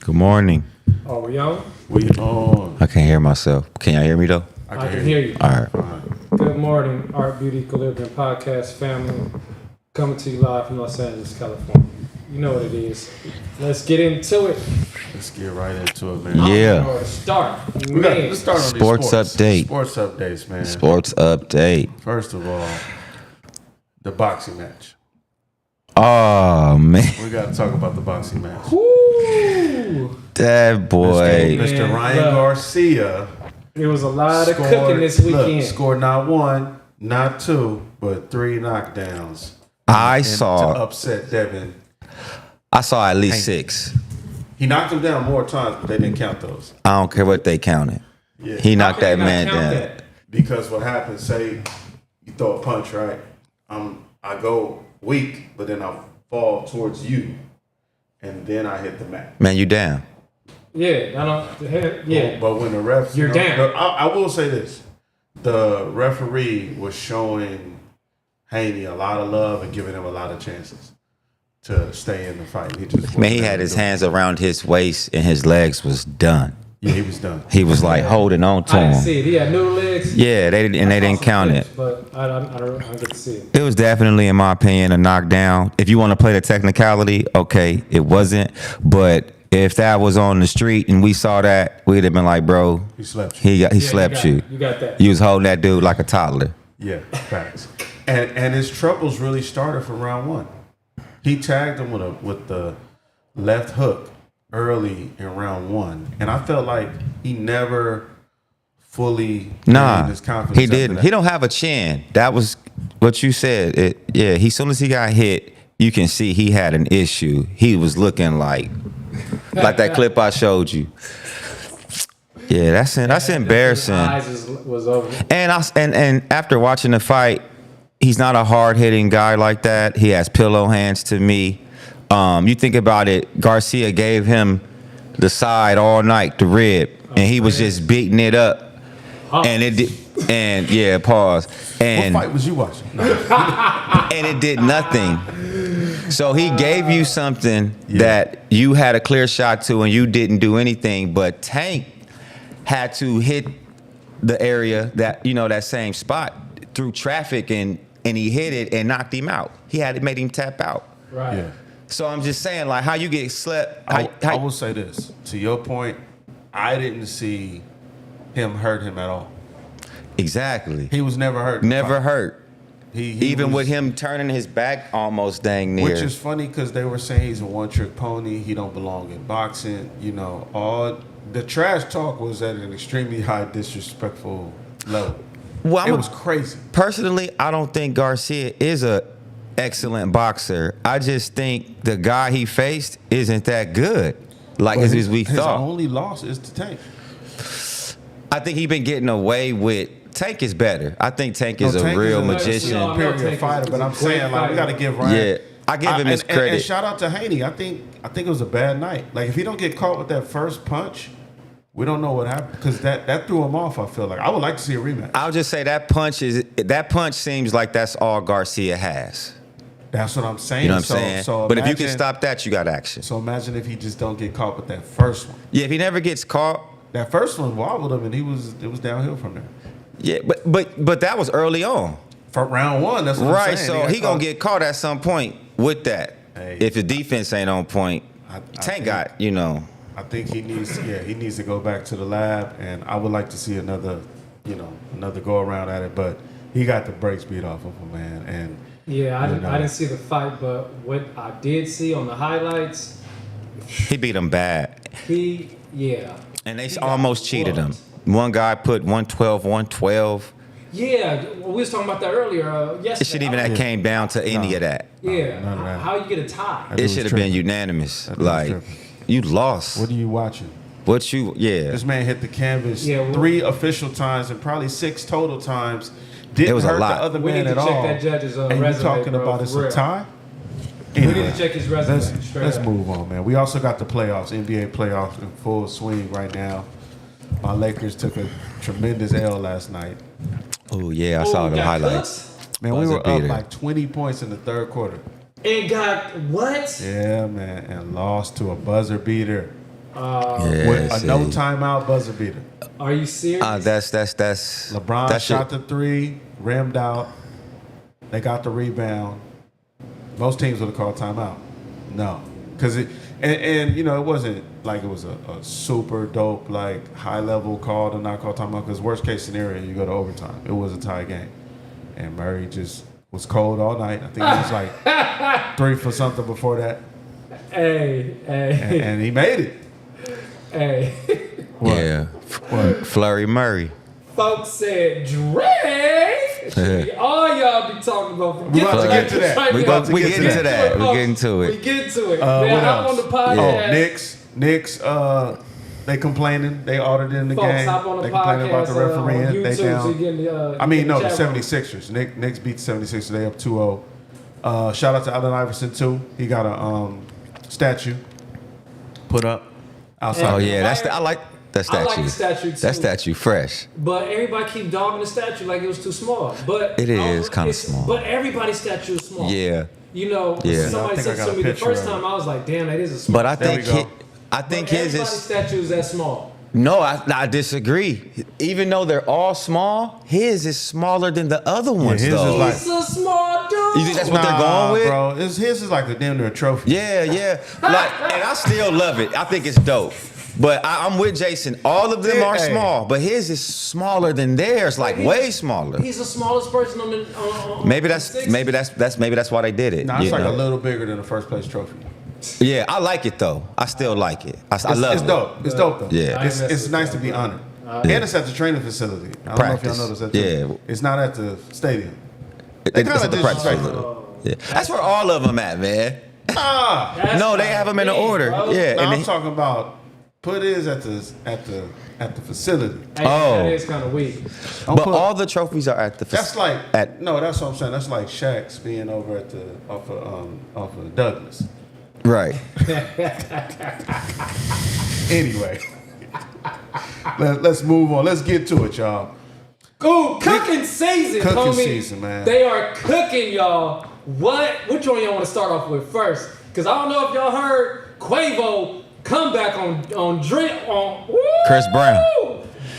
Good morning. Oh, we on? We on. I can't hear myself. Can y'all hear me though? I can hear you. All right. Good morning, Art Beauty Equilibrium Podcast family. Coming to you live from Los Angeles, California. You know what it is. Let's get into it. Let's get right into it, man. Yeah. Let's start. Let's start on Sports these update. Sports updates, man. Sports update. First of all, the boxing match. Oh man, We got to talk about the boxing match. Woo! that boy. Mr. Man, Ryan look. Garcia. There was a lot of cooking this weekend. Scored not one, not two, but 3 knockdowns. I And saw to upset Devin. at least 6. He knocked him down more times, but they didn't count those. I don't care what they counted. Yeah. He knocked How that can you man not count down. that? Because what happens, say you throw a punch, right? I go weak, but then I fall towards you, and then I hit the mat. Man, you down. Yeah, I don't. Yeah. But when the ref, You're down. I will say this: the referee was showing Haney a lot of love and giving him a lot of chances to stay in the fight. He had his hands around his waist and his legs was done. Yeah, he was done. He was like holding on to I didn't him. see it. He had new legs. Yeah, they didn't count it. But I don't get to see it. It was definitely, in my opinion, a knockdown. If you want to play the technicality, okay, it wasn't. But if that was on the street and we saw that, we'd have been like, bro, He slept you. he Yeah, slept you. you. Got it. You got that. You was holding that dude like a toddler. Yeah, facts. And his troubles really started from round 1. He tagged him with the left hook early in round 1, and I felt like he never fully gained his confidence. He didn't. He don't have a chin. That was what you said. As soon as he got hit, you can see he had an issue. He was looking like that clip I showed you. Yeah, that's embarrassing. His eyes was over. And after watching the fight, he's not a hard hitting guy like that. He has pillow hands to me. You think about it, Garcia gave him the side all night, the rib, and he was just beating it up. And it did, and yeah, pause. And What fight was you watching? No. and it did nothing. So he gave you something that you had a clear shot to, and you didn't do anything. But Tank had to hit the area that same spot through traffic, and he hit it and knocked him out. It made him tap out. Right. Yeah. So I'm just saying, like, how you get slept. I will say this. To your point, I didn't see him hurt him at all. Exactly. He was never hurt. Never hurt. He Even was, with him turning his back almost dang near. Which is funny because they were saying he's a one-trick pony. He don't belong in boxing. All the trash talk was at an extremely high disrespectful level. Well, it was crazy. Personally, I don't think Garcia is a excellent boxer. I just think the guy he faced isn't that good, as we His thought. only loss is to Tank. I think he's been getting away with. Tank is better. I think Tank is a Tank real is magician. superior fighter, but I'm saying we got to give Ryan. Yeah, I give him his credit. And shout out to Haney. I think it was a bad night. Like if he don't get caught with that first punch, we don't know what happened because that threw him off. I feel like I would like to see a rematch. I'll just say that punch seems like that's all Garcia has. That's what I'm saying. You know what I'm saying? So but if you can stop that, you got action. So imagine if he just don't get caught with that first one. Yeah, if he never gets caught. That first one wobbled him, and it was downhill from there. Yeah, but that was early on. For round 1, that's what I'm saying. So he gonna get caught at some point with that. Hey. If the defense ain't on point, Tank got. I think he needs to go back to the lab, and I would like to see another go around at it. But he got the brakes beat off of him, man. And yeah, I didn't see the fight, but what I did see on the highlights, he beat him bad. and they almost cheated him. One guy put 112, Yeah, we was talking about that earlier. Yesterday. It shouldn't even have came down to any of that. Yeah, none of that. how you get a tie? It should have been unanimous. Like, you lost. What are you watching? Yeah. This man hit the canvas 3 official times and probably 6 total times. Didn't It was a hurt lot. the other We man need to at check all. that judge's and resume, you talking bro, about for it's a real. tie? We Anyway, need to check his resume. let's move on, man. We also got the playoffs, NBA playoffs in full swing right now. My Lakers took a tremendous L last night. Oh, yeah, I saw the highlights. Man, we Buzzer were beater. up like 20 points in the third quarter. And got what? Yeah, man, and lost to a buzzer beater. Yeah, With a see. no timeout buzzer beater. Are you serious? That's LeBron that's shot the 3, rimmed out. They got the rebound. Most teams would have called timeout. No, because it and you know it wasn't like it was a super dope like high level call to not call timeout. Because worst case scenario you go to overtime. It was a tie game, and Murray just was cold all night. I think he was like 3 for something before that, Hey. and he made it. Hey. What? Yeah. What? Flurry Murray. Folks said Drake. All y'all be talking about. We about to get to that. We get into that. We get into We it. get into it. What Man, I'm else? on the podcast. Knicks. They complaining. They ordered in the Folks, game. hop on the They complaining about the podcast, refereeing. on They YouTube, so down. you getting, I mean, no, the chat room. 76ers. Knicks beat the 76ers. They up 2-0. Shout out to Allen Iverson, too. He got a statue put up outside. Oh, yeah. I like that statue. I like the statue, too. That statue, fresh. But everybody keep dogging the statue like it was too small. But It is kinda small. But everybody's statue is small. Yeah. You know, Yeah. somebody I think I said got to a me the picture first of it. time, I was like, damn, that is a small. But I There think we go. his everybody's is. statue is that small. No, I disagree. Even though they're all small, his is smaller than the other ones, his is though. like- He's a small dude. You think that's what they're going with? bro. His is like a damn near trophy. Yeah. Like, and I still love it. I think it's dope. But I'm with Jason. All of them are Hey. small, but his is smaller than theirs, like way smaller. He's the smallest person on the. On Maybe the that's six. why they did it. Nah, it's you like know? a little bigger than the first place trophy. Yeah, I like it though. I still like it. I love It's it. dope. It's dope though. Yeah. It's nice to be honored. And it's at the training facility. I don't know if Practice. y'all noticed that too. Yeah. It's not at the stadium. It's kinda at the practice disrespectful. facility. Yeah. That's where all of them at, man. Ah, That's No, they not have them in me, order. bro. Yeah, no, and I'm they- talking about put his at the facility. Hey, Oh. that is kind of weak. Don't but put- all the trophies are at the. that's like at no, that's what I'm saying. That's like Shaq's being over at the off of Douglas. right. Anyway, let's move on. Let's get to it, y'all. Ooh, cooking season, Cooking homie. season, man. They are cooking, y'all. Which one y'all want to start off with first? Because I don't know if y'all heard Quavo come back on drink on woo! Chris Brown.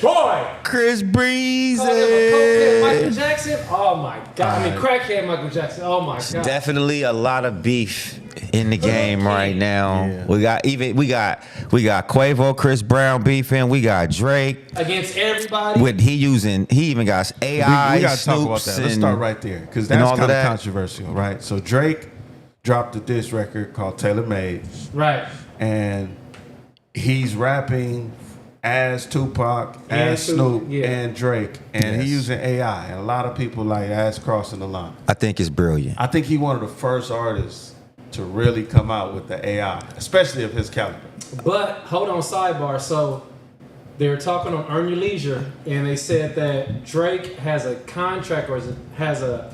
Boy. Chris Breezy. Called him a cokehead Michael Jackson. Oh my god. I mean crackhead Michael Jackson. Oh my god. Definitely a lot of beef in the game right now. Yeah. We got Quavo, Chris Brown beefing. We got Drake. Against everybody. He even got AI. We got to talk Snoops about that. Let's and- start right there because and that's all of kind of that. controversial, right? So Drake dropped a diss record called Tailor Made, Right. and he's rapping as Tupac, as Snoop, yeah. and Drake, and Yes. he's using AI. And a lot of people like that's crossing the line. I think it's brilliant. I think he one of the first artists to really come out with the AI, especially of his caliber. But hold on, sidebar. So they were talking on Earn Your Leisure, and they said that Drake has a contract or has a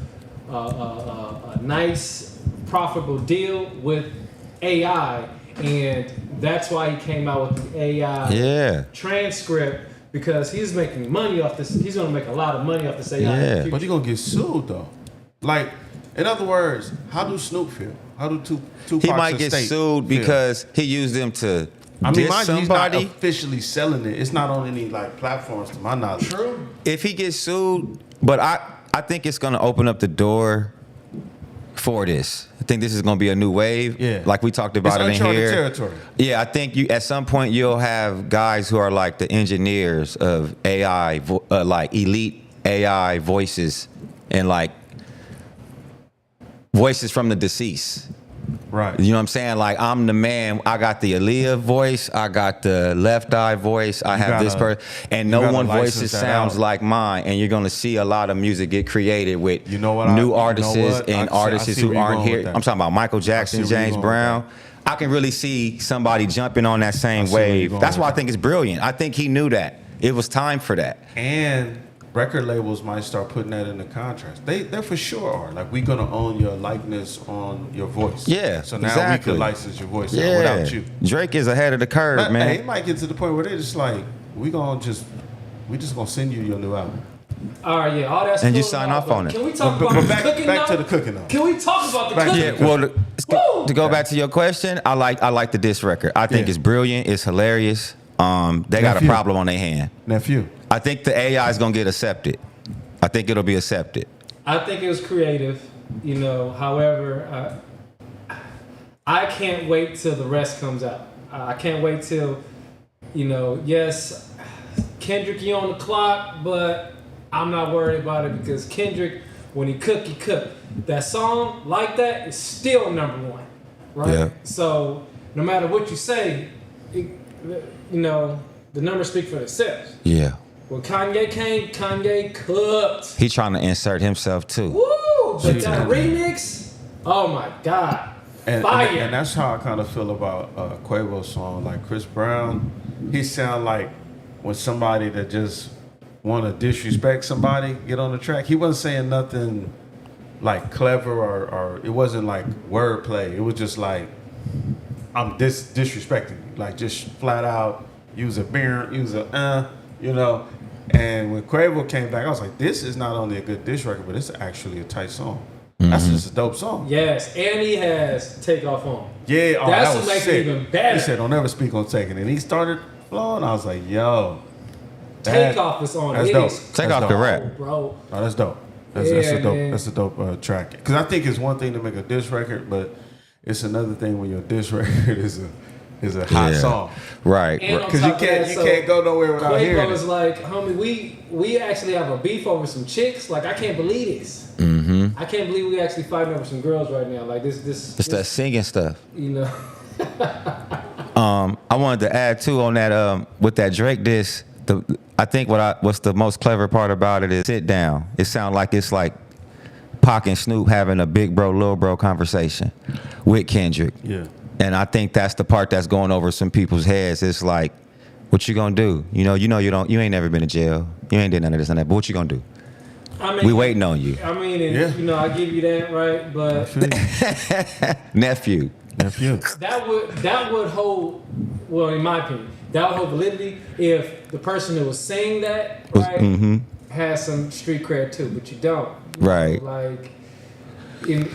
nice, profitable deal with AI, and that's why he came out with the AI Yeah. transcript because he's making money off this. He's gonna make a lot of money off this AI. in the Yeah. future. But you're gonna get sued though. Like, in other words, how do Snoop feel? How do Tupac He might get sued because he used them to I mean, diss mind you, he's not somebody. officially selling it. It's not on any like platforms, to my knowledge. True. If he gets sued, but I think it's gonna open up the door for this. I think this is gonna be a new wave. Yeah. Like we talked about It's it in uncharted here. territory. Yeah, I think at some point you'll have guys who are like the engineers of AI, like elite AI voices and like voices from the deceased. Right. You know what I'm saying? Like, I'm the man. I got the Aaliyah voice. I got the Left Eye voice. I have this person. And no one voices sounds like mine. And you're going to see a lot of music get created with new artists and artists who aren't here. I'm talking about Michael Jackson, James Brown. I can really see somebody jumping on that same wave. That's why I think it's brilliant. I think he knew that. It was time for that. And record labels might start putting that in the contracts. They're for sure are. Like, we're gonna own your likeness on your voice. Yeah. So now we can license your voice out without you. Drake is ahead of the curve, man. Hey, it might get to the point where they're just like, we just gonna send you your new album. All right, yeah, all that's and cool you sign off on it. Can we talk about the cooking? Back to the cooking though. Can we talk about the cooking? Yeah, well, to go back to your question, I like the diss record. I think it's brilliant. It's hilarious. They got a problem on their hand. Nephew. I think the AI is gonna get accepted. I think it'll be accepted. I think it was creative, you know. However, I can't wait till the rest comes out. I can't wait till, you know, yes, Kendrick, you on the clock, but I'm not worried about it because Kendrick, when he cook, he cook. That song like that is still #1, right? Yeah. So no matter what you say, you know, the numbers speak for themselves. Yeah. When Kanye came, Kanye cooked. He trying to insert himself too. Woo! But that remix, oh my God. Fire. And that's how I kind of feel about Quavo's song. Like, Chris Brown, he sound like when somebody that just want to disrespect somebody get on the track. He wasn't saying nothing like clever or it wasn't like wordplay. It was just like, I'm disrespecting you. Like, just flat out use a beer, use a you know. And when Quavo came back, I was like, this is not only a good diss record, but it's actually a tight song. That's just a dope song. Yes, and he has Takeoff on. Yeah, that's that what makes sick. it even better. He said, don't ever speak on Taking. And he started flowing. I was like, yo. Takeoff is on. That's it dope. is Takeoff can rap. Bro. Oh, that's dope. That's a dope track. Because I think it's one thing to make a diss record, but it's another thing when your diss record is a hot song. Right. Because you can't go nowhere without hearing it. Quavo's like, homie, we actually have a beef over some chicks. Like, I can't believe this. Mm-hmm. I can't believe we actually fighting over some girls right now. Like, this. It's that singing stuff. You know. I wanted to add too on that with that Drake diss. I think what's the most clever part about it is sit down. It sounds like it's like Pac and Snoop having a big bro, little bro conversation with Kendrick. Yeah. And I think that's the part that's going over some people's heads. It's like, what you gonna do? You ain't never been to jail. You ain't did none of this and that. But what you gonna do? I mean, we waiting on you. I mean, you know, I give you that, right? But nephew. That would hold, well, in my opinion, that would hold validity if the person who was saying that, right, has some street cred too, but you don't. Right. Like, you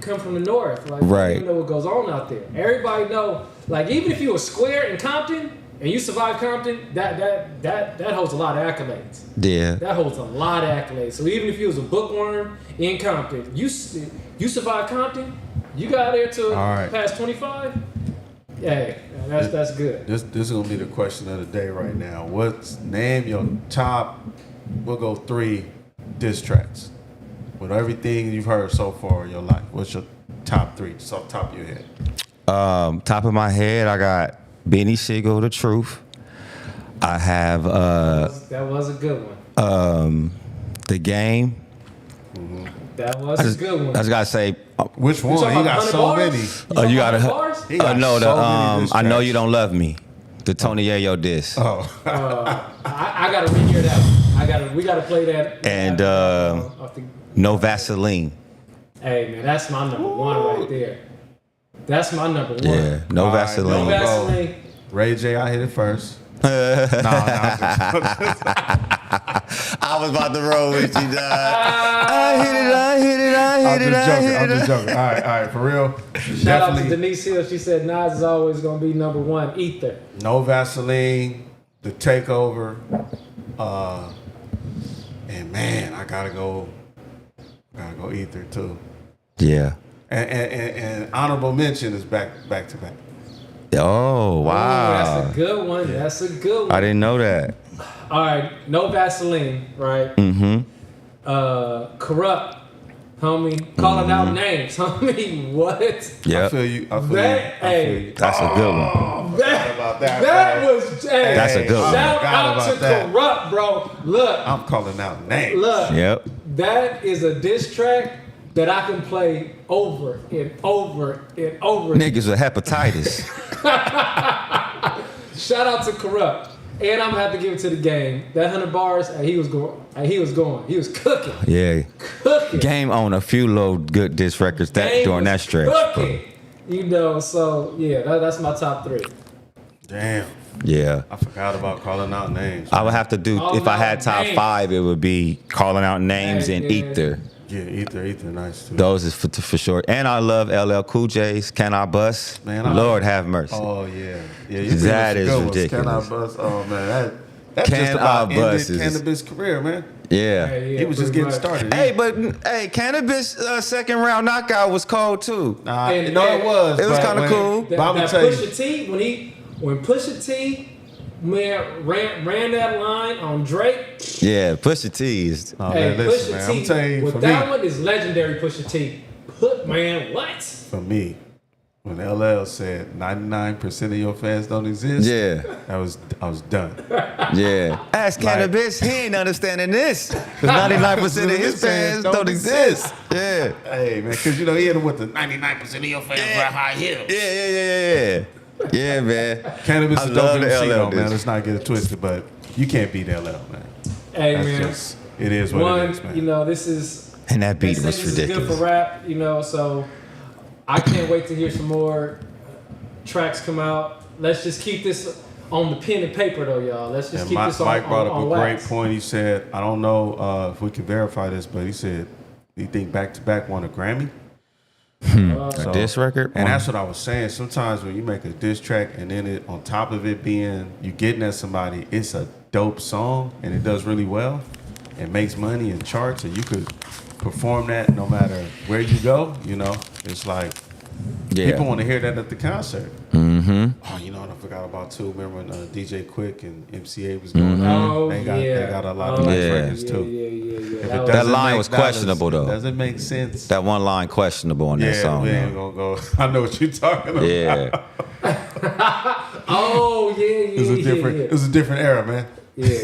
come from the north, like, right. You know what goes on out there. Everybody know, like, even if you were square in Compton and you survived Compton, that holds a lot of accolades. Yeah. That holds a lot of accolades. So even if you was a bookworm in Compton, you survived Compton, you got there till past 25. Hey, that's good. This is gonna be the question of the day right now. Name your top? We'll go 3 diss tracks with everything you've heard so far in your life. What's your top 3? Just off the top of your head. Top of my head, I got Benny Siegel, The Truth. I have that was a good one. The Game. Mm-hmm. That was a good one. I just gotta say, which one? He got so many. You gotta no, I Know You Don't Love Me. The Tony Yayo diss. Oh. I gotta rehear that one. We gotta play that. And No Vaseline. Hey man, that's my number 1 right there. That's my number 1. Yeah, No Vaseline. No Vaseline. Ray J, I hit it first. I was about to roll with you, dog. I hit it. I'm just joking. All right, for real. Shout out to Denise Hill. She said Nas is always gonna be number 1. Ether. No Vaseline, The Takeover, and man, I gotta go Ether too. Yeah. And honorable mention is back to back. Oh wow, that's a good one. Yeah. That's a good one. I didn't know that. All right, No Vaseline, right? Mm-hmm. Corrupt homie, calling out names, homie. What? Yep. I feel you. I feel That, you. I feel you. That's a good one. That was hey, That's a good one. Shout Forgot out about to that. Corrupt, bro. Look, I'm calling out names. look. Yep. That is a diss track that I can play over and over and over. Niggas with hepatitis. Shout out to Corrupt. And I'm gonna have to give it to the game. That 100 bars, he was going. He was cooking. Yeah. Cooking. Game on a few little good diss records that during that stretch. Bro. Cooking. You know, so yeah, that's my top 3. Damn. Yeah. I forgot about calling out names. I would have to do, Calling if I had out top names. 5, it would be calling out names Yeah, and yeah. Ether. Yeah, Ether, nice too. Those is for sure. And I love LL Cool J's Can I Bust? Man, I- Lord have mercy. Oh yeah, you That is good ones. ridiculous. Can I bust? Oh man, that Can just about I bust ended is- Cannabis' career, man. Yeah. He was just getting started. Hey, but hey, Cannabis second round knockout was cold too. Nah, And- no, it was. It was but kinda when- cool. But I'm gonna that tell you, Pusha T, when Pusha T man ran that line on Drake. Yeah, Pusha T is. oh, Hey, man, listen, man. Pusha I'm T, telling you, with for that me, one is legendary. Pusha T, man, what? for me, when LL said 99% of your fans don't exist, Yeah, I was done. yeah. Ask Cannabis, he ain't understanding this. Because 99% of his fans don't exist. Yeah. Hey man, because you know he hit him with the 99% of your fans Yeah. wear high heels. Yeah. Yeah, man. Cannabis I is love dope the MC LL though, man. disc. Let's not get it twisted, but you can't beat LL, man. Hey That's man, just, it is what one, it is, man. you know, this is And that beat they say was this is good ridiculous. for rap, you know. So I can't wait to hear some more tracks come out. Let's just keep this on the pen and paper, though, y'all. Let's just And keep this on Mike brought up on a wax. great point. He said, I don't know if we can verify this, but he said, do you think Back to Back won a Grammy? A diss record? And that's what I was saying. Sometimes when you make a diss track and then it, on top of it being you getting at somebody, it's a dope song and it does really well. It makes money and charts, and you could perform that no matter where you go. You know, it's like people want to hear that at the concert. Mm-hmm. Oh, you know what I forgot about too? Remember when DJ Quick and MCA was going on? Oh, They yeah. got a lot of nice Yeah. records Yeah, too. yeah. If it That was- That doesn't line make was questionable, though. Doesn't make sense. That one line questionable on that Yeah, song. we ain't though. gonna go. I know what you're talking about. Yeah. Oh yeah, It was a different era, man. yeah.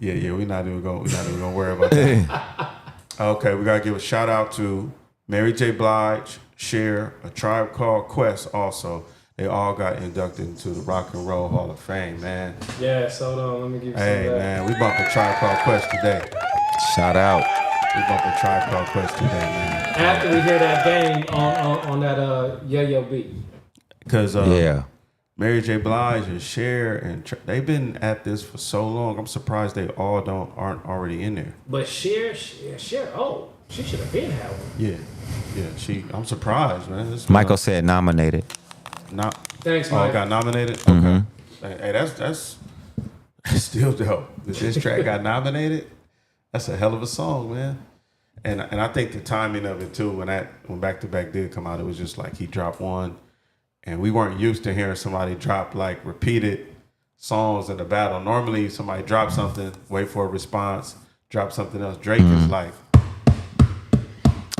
Yeah. We're not even gonna worry about that. Okay, we gotta give a shout out to Mary J. Blige, Cher, A Tribe Called Quest. Also, they all got inducted into the Rock and Roll Hall of Fame, man. Yes, hold on. Let me give you Hey, some of that. man, we bumped A Tribe Called Quest today. Shout out. We bumped A Tribe Called Quest today, man. After we hear that game on that Yo beat. Because Yeah. Mary J. Blige and Cher and they've been at this for so long. I'm surprised they all aren't already in there. But Cher, oh, she should have been had one. Yeah. I'm surprised, man. This Michael said nominated. not. Thanks, Oh, Mike. it got nominated. Okay. Hey, that's still dope. This track got nominated. That's a hell of a song, man. And I think the timing of it too. When Back to Back did come out, it was just like he dropped one. And we weren't used to hearing somebody drop like repeated songs in the battle. Normally, somebody drops something, wait for a response, drop something else. Drake is like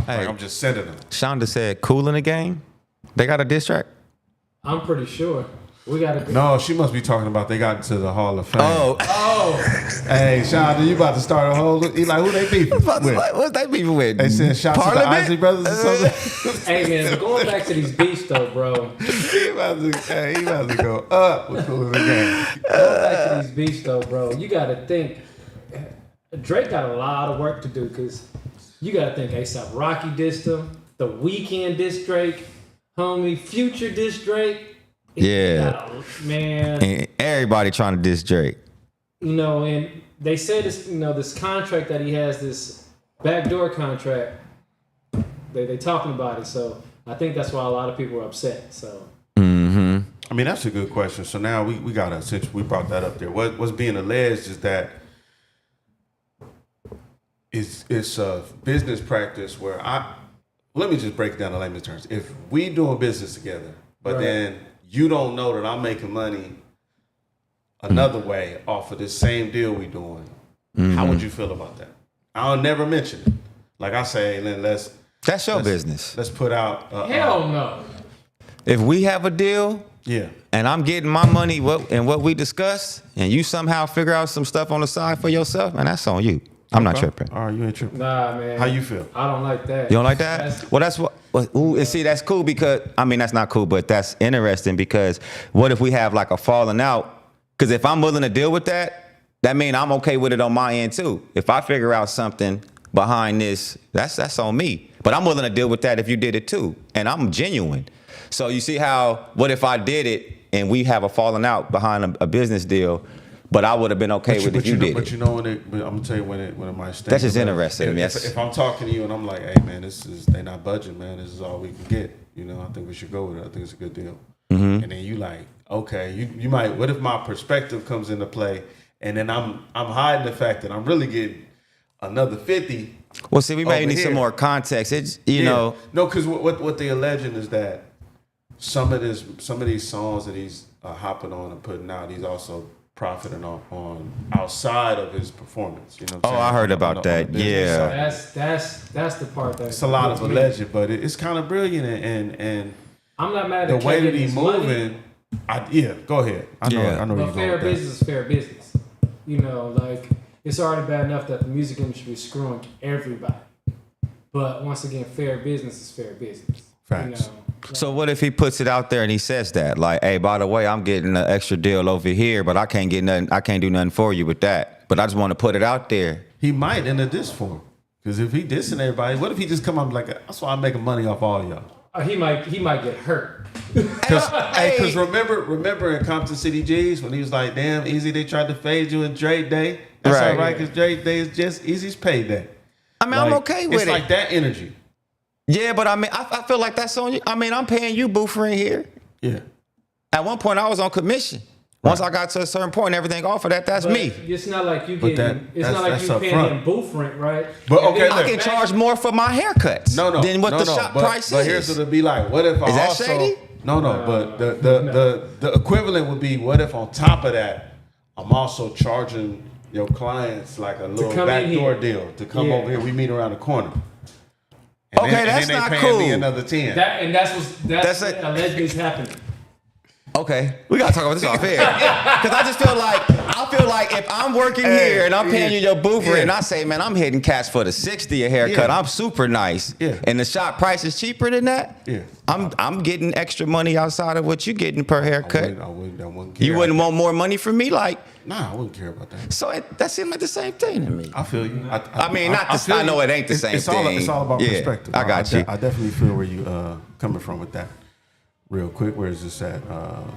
Hey, I'm just sending them. Shonda said cool in the game. They got a diss track? I'm pretty sure. We got to. No, she must be talking about they got into the Hall of Fame. Oh. Hey, Shonda, you about to start a whole? He like, who they beefing with? What's they beefing with? They send shots to the Parliament? Isley Brothers or something. Hey man, going back to these beats though, bro. he about to go up with cool in the game. Going back to these beats though, bro. You got to think. Drake got a lot of work to do because you got to think ASAP Rocky dissed him, The Weeknd dissed Drake, homie Future dissed Drake. Yeah. Man. And everybody trying to diss Drake. You know, and they say this, you know, this contract that he has, this backdoor contract, they talking about it. So I think that's why a lot of people are upset. So I mean, that's a good question. So now we gotta, since we brought that up there, what's being alleged is that it's a business practice where let me just break it down in layman's terms. If we doing business together, but Right. then you don't know that I'm making money another way off of this same deal we doing, how would you feel about that? I'll never mention it. Like I say, let's That's your business. let's put out. Hell no. If we have a deal, Yeah. and I'm getting my money what we discussed, and you somehow figure out some stuff on the side for yourself, man, that's on you. I'm not tripping. All right, you ain't tripping. Nah, man. How you feel? I don't like that. You don't like that? Well, that's what. Ooh, and see, that's cool because that's not cool, but that's interesting because what if we have like a falling out? Because if I'm willing to deal with that, that means I'm okay with it on my end too. If I figure out something behind this, that's on me. But I'm willing to deal with that if you did it too, and I'm genuine. So you see how? What if I did it and we have a falling out behind a business deal? But I would have been okay with it if you did it. But you know when I'm gonna tell you when it might stand. That's just interesting. If I'm talking to you and I'm like, hey man, they not budging, man. This is all we can get. You know, I think we should go with it. I think it's a good deal. Mm-hmm. And then you like, okay, you might. What if my perspective comes into play, and then I'm hiding the fact that I'm really getting another 50. Well, see, we may need here. some more context. It's you know, no, because what they alleging is that some of these songs that he's hopping on and putting out, he's also profiting on outside of his performance. You know what I'm saying? I heard about that. Yeah. That's the part that It's a lot of alleged, but it's kind of brilliant and I'm not mad the at way that his he's money, moving. Go ahead. I know Yeah. where but you're fair going with business is fair business. You know, like it's already bad enough that the music industry is screwing everybody. But once again, fair business is fair business. Facts. You know, So what if he puts it out there and he says that, like, hey, by the way, I'm getting an extra deal over here, but I can't get nothing. I can't do nothing for you with that. But I just want to put it out there. that. He might in a diss form. Because if he dissing everybody, what if he just come up like, that's why I'm making money off all y'all. he might get hurt. Because remember in Compton City G's when he was like, damn, Easy, they tried to fade you in Drake Day. That's Right. all right, because Drake Day is just Easy's payday. I'm okay with it's it. like that energy. Yeah, but I feel like that's on you. I'm paying you, boo, for in here. Yeah. At one point, I was on commission. Once I got to a certain point, everything off of that, that's But me. It's not like you But getting. It's not like that's you up paying front. him booth rent, right? But, And okay, then look. I can charge more for my haircuts than what the shop price but is. here's what it'd be like. What if I Is that also shady? No, but the equivalent would be what if on top of that I'm also charging your clients like a little come in backdoor here. deal to come Yeah. over here. We meet around the corner. And Okay, then, that's and then not they paying me cool. another 10. That's it. what allegedly is happening. Okay, we gotta talk about this off air. Because I feel like if I'm working here and I'm paying you your booth rent, and I say, man, I'm hitting cats for the 60 a haircut. Yeah. I'm super nice. Yeah. And the shop price is cheaper than that. Yeah. I'm getting extra money outside of what you getting per haircut. I wouldn't care. You wouldn't want more money from me, like. Nah, I wouldn't care about that. So that seems like the same thing to me. I feel you. I know it ain't the same It's thing. all about Yeah, perspective. I got you. I definitely feel where you coming from with that. Real quick, where is this at?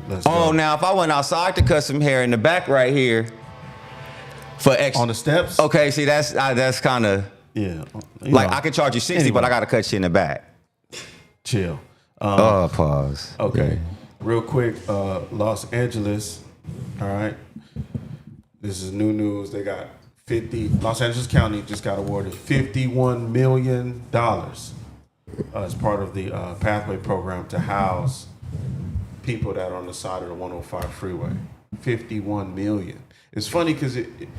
Let's Oh, go. now if I went outside to cut some hair in the back right here for extra On the steps? Okay, see that's kind of Yeah. like I could charge you 60, but I gotta cut you in the back. Chill. Pause. Okay. Real quick, Los Angeles. All right. This is new news. They got Los Angeles County just got awarded $51 million as part of the Pathway program to house people that are on the side of the 105 freeway. 51 million. It's funny because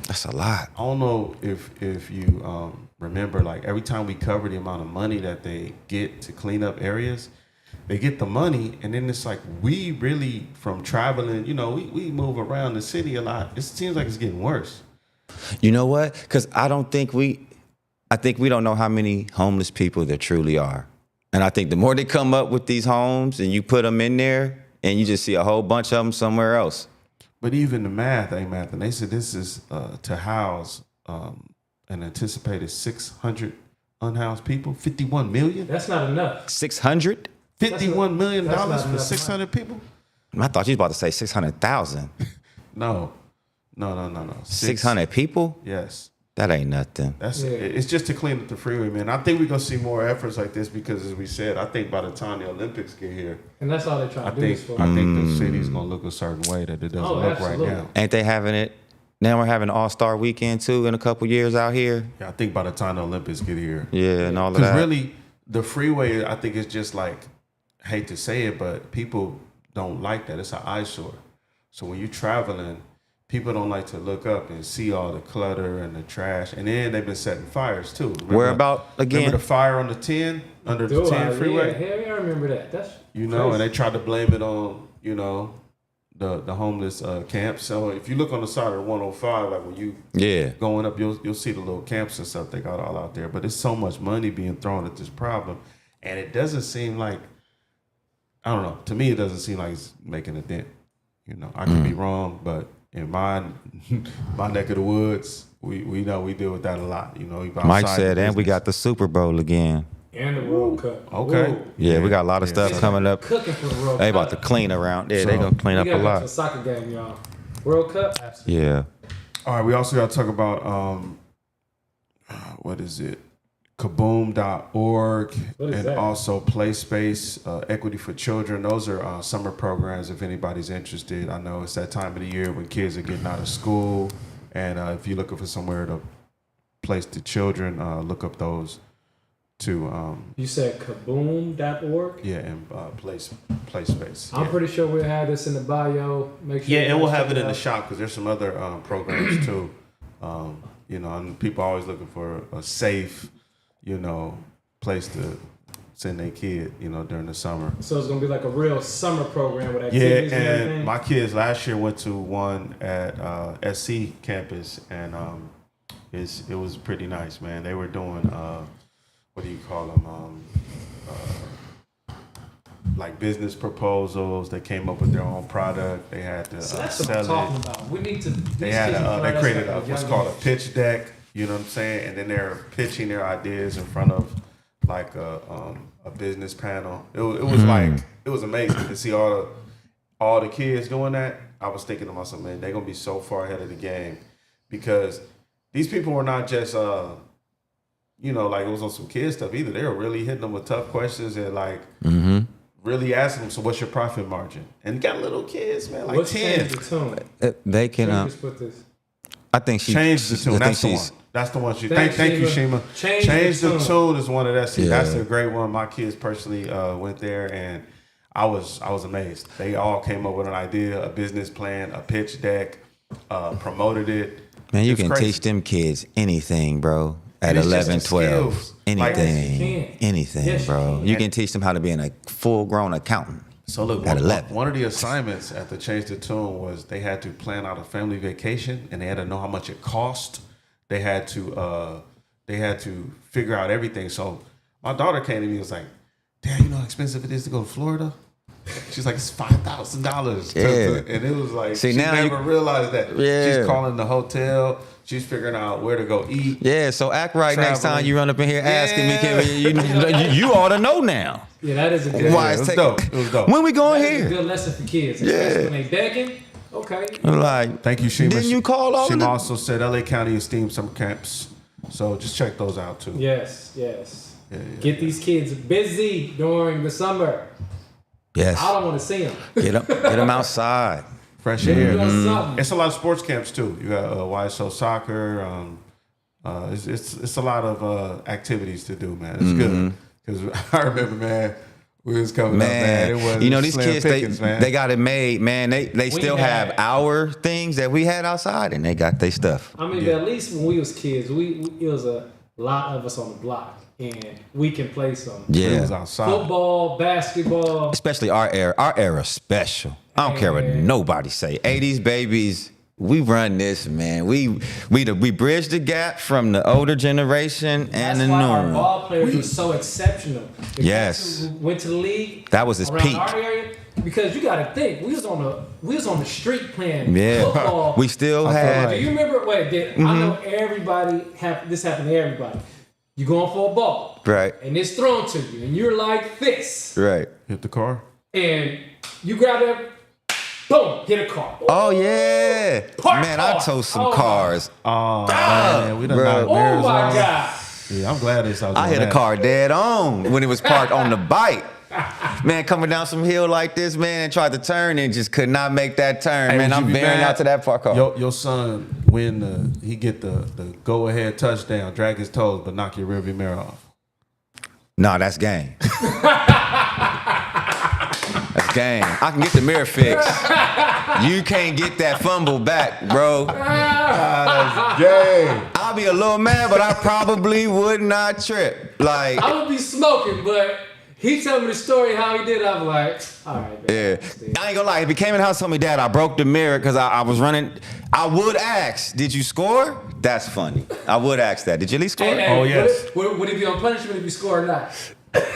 That's a lot. I don't know if you remember, like every time we cover the amount of money that they get to clean up areas, they get the money, and then it's like we really, from traveling, we move around the city a lot. It seems like it's getting worse. You know what? Because I think we don't know how many homeless people there truly are. And I think the more they come up with these homes and you put them in there and you just see a whole bunch of them somewhere else. But even the math ain't math. And they said this is to house an anticipated 600 unhoused people, 51 million? That's not enough. 600? $51 million that's not for enough 600 people? I thought you was about to say 600,000. No. 600 people? Yes. That ain't nothing. It's just to clean up the freeway, man. I think we're gonna see more efforts like this because, as we said, I think by the time the Olympics get here, And that's all they're trying I to do think this for. I think the city's gonna look a certain way that it doesn't look absolutely. right now. Ain't they having it? Now we're having All-Star Weekend too in a couple years out here. Yeah, I think by the time the Olympics get here, Yeah, and all of because that. really the freeway, I think it's just like, hate to say it, but people don't like that. It's an eyesore. So when you're traveling, people don't like to look up and see all the clutter and the trash. And then they've been setting fires too. Where about again? Remember the fire on the 10 under the 10 freeway? Yeah, hell yeah, I remember that. That's and they tried to blame it on the homeless camps. So if you look on the side of the 105, like when you going up, you'll see the little camps and stuff they got all out there. But there's so much money being thrown at this problem, and it doesn't seem like, I don't know. To me, it doesn't seem like it's making a dent. I could be wrong, but in my neck of the woods, we know we deal with that a lot. Mike said, and we got the Super Bowl again. And the World Cup. Okay. Ooh. Yeah, we got a lot of stuff coming up. Cooking for the World Cup. They about to clean around. Yeah, they gonna clean up a lot. To the soccer game, y'all. World Cup. Absolutely. Yeah. All right. We also got to talk about what is it? Kaboom.org and that? also Play Space, Equity for Children. Those are summer programs if anybody's interested. I know it's that time of the year when kids are getting out of school, and if you're looking for somewhere to place the children, look up those two. You said kaboom.org? Yeah, and Play Space. I'm pretty sure we'll have this in the bio. Make sure. Yeah, and we'll have it in the shop because there's some other programs too. And people are always looking for a safe, place to send their kid, during the summer. So it's gonna be like a real summer program with activities. Yeah, and and everything? my kids last year went to one at SC campus, and it was pretty nice, man. They were doing what do you call them? Like business proposals. They came up with their own product. They had to So that's what sell I'm talking it. about. We need to. They had they created what's called a pitch deck. You know what I'm saying? And then they're pitching their ideas in front of like a business panel. It was like it was amazing to see all the kids doing that. I was thinking to myself, man, they're gonna be so far ahead of the game because these people were not just like it was on some kid stuff either. They were really hitting them with tough questions and like really asking them, so what's your profit margin? And got little kids, man, like 10. The tune? They can. Just put this. I think she Change the tune. I That's the think one. she's. That's the one. Thank Thank you, Shima. Change the tune is one of that. Yeah. That's a great one. My kids personally went there, and I was amazed. They all came up with an idea, a business plan, a pitch deck, promoted it. Man, you It's can crazy. teach them kids anything, bro. At And it's just 11, the 12. skills. Anything. Yes, Anything, Yes, you bro. can. You can teach them how to be a full-grown accountant. So look, At 11. one of the assignments at the Change the Tune was they had to plan out a family vacation, and they had to know how much it cost. They had to figure out everything. So my daughter came to me and was like, "Dad, you know how expensive it is to go to Florida?" She's like, "It's $5,000." Yeah. And it was like, See, she now never realized that. Yeah. She's calling the hotel. She's figuring out where to go eat. Yeah, so act right next time Traveling. you run up in here asking me, Yeah. you ought to know now. Yeah, that is a good. Why it it's was taking- dope. It was dope. When we going That is a here? good lesson for kids. Yeah. Especially when they begging. Okay. I'm like, Thank you, Shima. Didn't you call all of Shima them? also said LA County esteemed some camps. So just check those out too. Yes. Yeah. Get these kids busy during the summer. Yes. I don't want to see them. Get them outside. Fresh air. Something. It's a lot of sports camps too. You got YSO soccer. It's a lot of activities to do, man. It's good because I remember, man, we was coming up, man. It was These slim kids, pickings, man. they got it made, man. They still have had- our things that we had outside, and they got their stuff. I mean, at least when we was kids, it was a lot of us on the block, and we can play some It Yeah, was outside. football, basketball. especially our era. Our era special. I don't care what Man. nobody say. 80s babies, we run this, man. We bridge the gap from the older generation and That's the why our new. ball players were so exceptional. The Yes. guys who went to the league. That was his around peak. Our area, because you got to think, we was on the street playing Yeah, football. we still I feel had. Do you remember? Wait, I know everybody this happened to everybody. You going for a ball, Right, and it's thrown to you, and you're like this, right. Hit the car. and you grab it, boom, hit a car. Oh yeah, Park man! I car. towed some Oh, my. cars. Oh man, we done Bro. knocked Oh mirrors my off. God! Yeah, I'm glad they stopped I doing hit a that. car dead on when it was parked on the bike. Man, coming down some hill like this, man, and tried to turn and just could not make that turn. Hey, man, would I'm you be bearing mad? out to that park car. Your son he get the go ahead touchdown, drag his toes, but knock your rearview mirror off. Nah, that's game. That's Gang, I can get the mirror fixed. You can't get that fumble back, bro. That's gay. I'll be a little mad, but I probably would not trip. Like, I would be smoking, but he told me the story how he did it. I'm like, all right, man. yeah. I ain't gonna lie. If he came in the house and told me, Dad, I broke the mirror because I was running, I would ask, did you score? That's funny. I would ask that. Did you at least score? Hey, Oh, yes. Would he be on punishment if you score or not?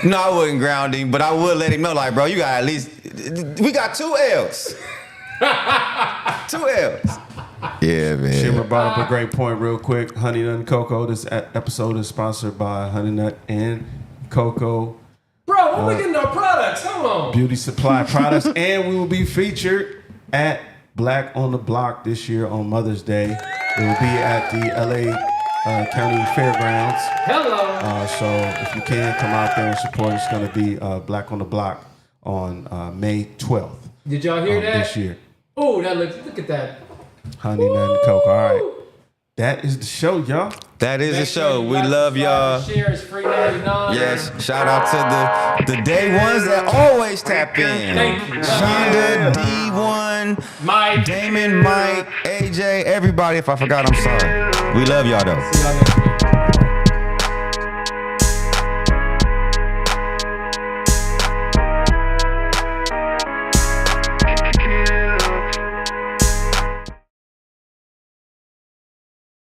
No, I wouldn't ground him, but I would let him know, like, bro, you got at least, we got 2 L's. 2 L's. Yeah, man. Shima brought up a great point real quick. Honey Nut and Cocoa. This episode is sponsored by Honey Nut and Cocoa Bro, when we getting our products? Come on. Beauty Supply Products. And we will be featured at Black on the Block this year on Mother's Day. It will be at the LA County Fairgrounds. Hello. So if you can, come out there and support. It's going to be Black on the Block on May 12th. Did y'all hear that? This year. Oh, look at that. Honey Nut and Cocoa. All right. That is the show, y'all. That is the Make show. sure you We like, love subscribe, y'all. Share is free 99. Yes, shout out to the day ones that always tap in. Thank you. Shonda, D1, Mike. Damon, Mike, AJ, everybody. If I forgot, I'm sorry. We love y'all though. See y'all next week.